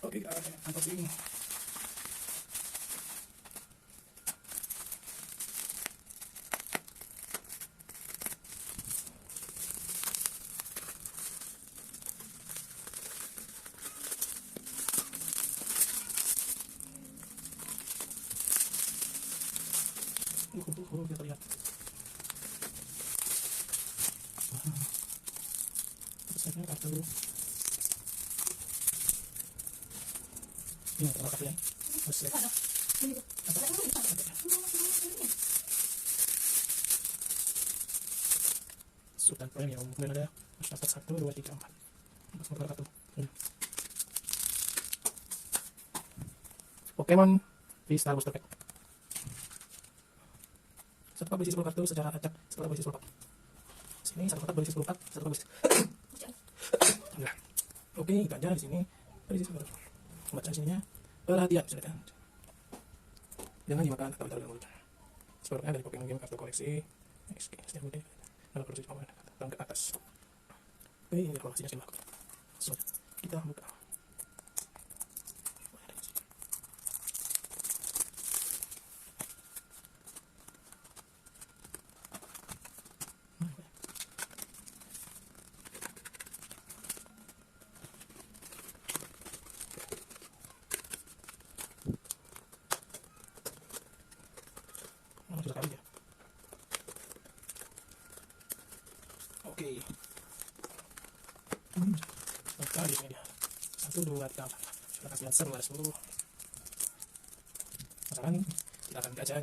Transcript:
Oke, kita akan unboxing. Kita lihat. Terusnya kartu. Ini kalau kartu ya. Terus ya. Sultan Premium. Kemudian ada dapat 1, 2, 3, 4. Terus nomor kartu. Pokemon V-Star Booster Pack. Satu pak berisi 10 kartu secara acak. Satu kotak berisi 10 pak. Sini satu kotak berisi 10 pak. Satu kotak berisi. Oke, kita aja di sini berisi 10. Baca sininya. Perhatian, silakan. Jangan dimakan atau ditaruh dalam mulut. Sepertinya dari Pokemon game kartu koleksi. Setiap mudah. Kalau produksi Pokemon datang ke atas. Oke, ini informasinya simak. So, kita buka. Sudah kali ya. Oke. Maka di sini dia. 1, 2, 3, 4. Sudah kasih answer, 10. Sekarang kita akan gacha.